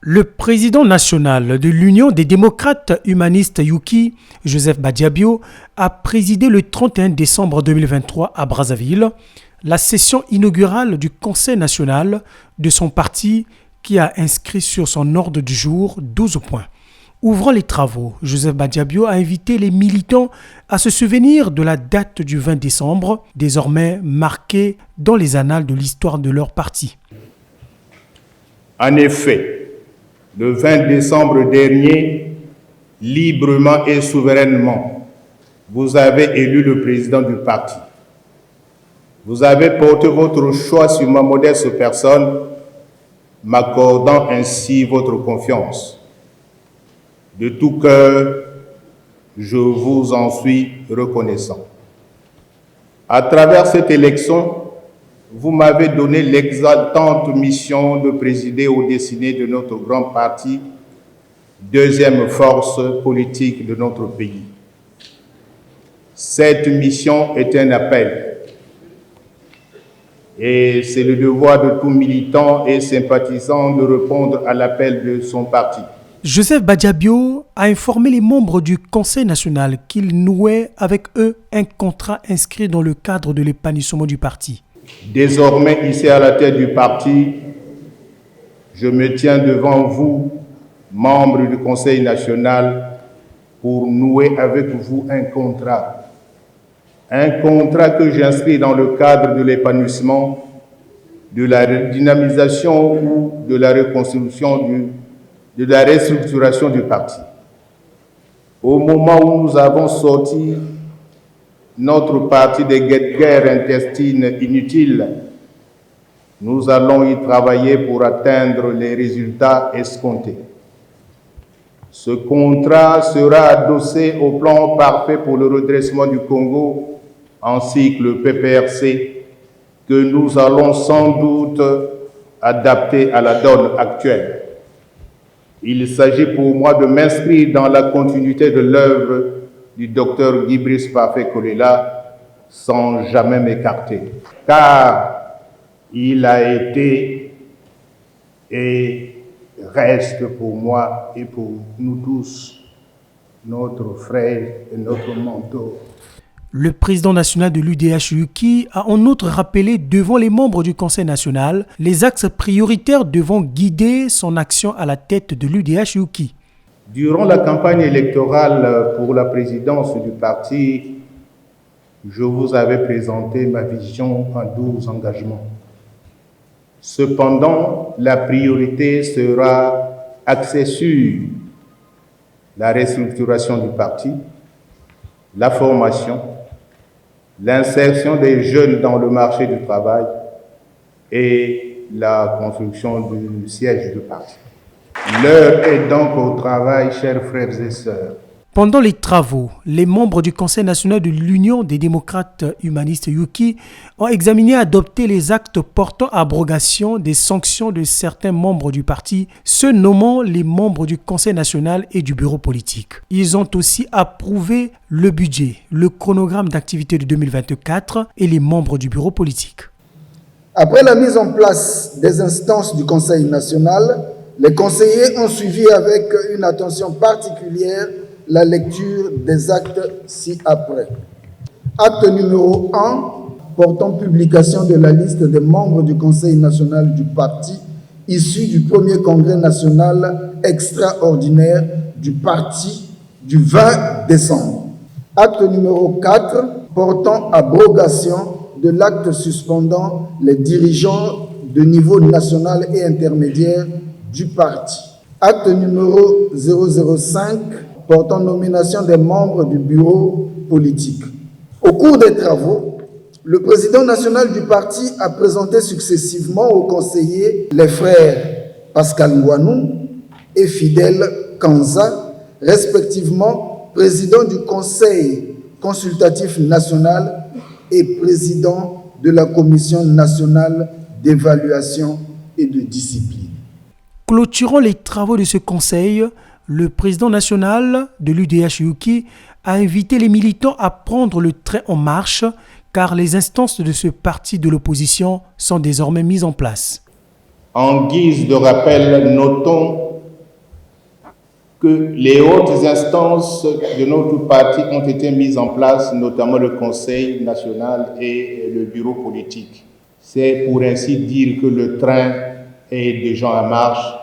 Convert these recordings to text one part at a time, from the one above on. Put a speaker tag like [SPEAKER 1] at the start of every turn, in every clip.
[SPEAKER 1] Le président national de l'Union des démocrates humanistes UKI, Joseph Badiabio, a présidé le 31 décembre 2023 à Brazzaville la session inaugurale du Conseil national de son parti qui a inscrit sur son ordre du jour 12 points. Ouvrant les travaux, Joseph Badiabio a invité les militants à se souvenir de la date du 20 décembre, désormais marquée dans les annales de l'histoire de leur parti.
[SPEAKER 2] En effet, le 20 décembre dernier, librement et souverainement, vous avez élu le président du parti. Vous avez porté votre choix sur ma modeste personne, m'accordant ainsi votre confiance. De tout cœur, je vous en suis reconnaissant. À travers cette élection, vous m'avez donné l'exaltante mission de présider aux destinées de notre grand parti, deuxième force politique de notre pays. Cette mission est un appel et c'est le devoir de tout militant et sympathisant de répondre à l'appel de son parti.
[SPEAKER 1] Joseph Badiabio a informé les membres du Conseil national qu'il nouait avec eux un contrat inscrit dans le cadre de l'épanouissement du parti.
[SPEAKER 2] Désormais, ici à la tête du parti, je me tiens devant vous, membres du Conseil national, pour nouer avec vous un contrat. Un contrat que j'inscris dans le cadre de l'épanouissement, de la dynamisation ou de la reconstruction de la restructuration du parti. Au moment où nous avons sorti notre parti des guerres intestines inutiles, nous allons y travailler pour atteindre les résultats escomptés. Ce contrat sera adossé au plan parfait pour le redressement du Congo ainsi que le PPRC que nous allons sans doute adapter à la donne actuelle. Il s'agit pour moi de m'inscrire dans la continuité de l'œuvre du docteur Guy Brice Parfait Kolela sans jamais m'écarter. Car il a été et reste pour moi et pour nous tous notre frère et notre mentor.
[SPEAKER 1] Le président national de l'UDH-UKI a en outre rappelé devant les membres du Conseil national les axes prioritaires devant guider son action à la tête de l'UDH-UKI.
[SPEAKER 2] Durant la campagne électorale pour la présidence du parti, je vous avais présenté ma vision en 12 engagements. Cependant, la priorité sera axée sur la restructuration du parti, la formation, l'insertion des jeunes dans le marché du travail et la construction du siège du parti. L'heure est donc au travail, chers frères et sœurs.
[SPEAKER 1] Pendant les travaux, les membres du Conseil national de l'Union des démocrates humanistes UKI ont examiné et adopté les actes portant abrogation des sanctions de certains membres du parti, se nommant les membres du Conseil national et du bureau politique. Ils ont aussi approuvé le budget, le chronogramme d'activité de 2024 et les membres du bureau politique.
[SPEAKER 3] Après la mise en place des instances du Conseil national, les conseillers ont suivi avec une attention particulière la lecture des actes ci-après. Acte numéro 1, portant publication de la liste des membres du Conseil national du parti issus du premier congrès national extraordinaire du parti du 20 décembre. Acte numéro 4, portant abrogation de l'acte suspendant les dirigeants de niveau national et intermédiaire du parti. Acte numéro 005, portant nomination des membres du bureau politique. Au cours des travaux, le président national du parti a présenté successivement aux conseillers les frères Pascal Ngouanou et Fidèle Kanza, respectivement président du Conseil consultatif national et président de la Commission nationale d'évaluation et de discipline.
[SPEAKER 1] Clôturant les travaux de ce conseil, le président national de l'UDH-UKI a invité les militants à prendre le train en marche car les instances de ce parti de l'opposition sont désormais mises en place.
[SPEAKER 2] En guise de rappel, notons que les hautes instances de notre parti ont été mises en place, notamment le Conseil national et le bureau politique. C'est pour ainsi dire que le train est déjà en marche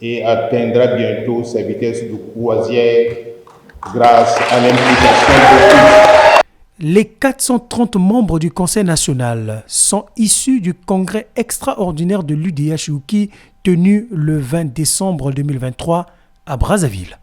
[SPEAKER 2] et atteindra bientôt sa vitesse de croisière grâce à l'implication de tous.
[SPEAKER 1] Les 430 membres du Conseil national sont issus du congrès extraordinaire de l'UDH-UKI tenu le 20 décembre 2023 à Brazzaville.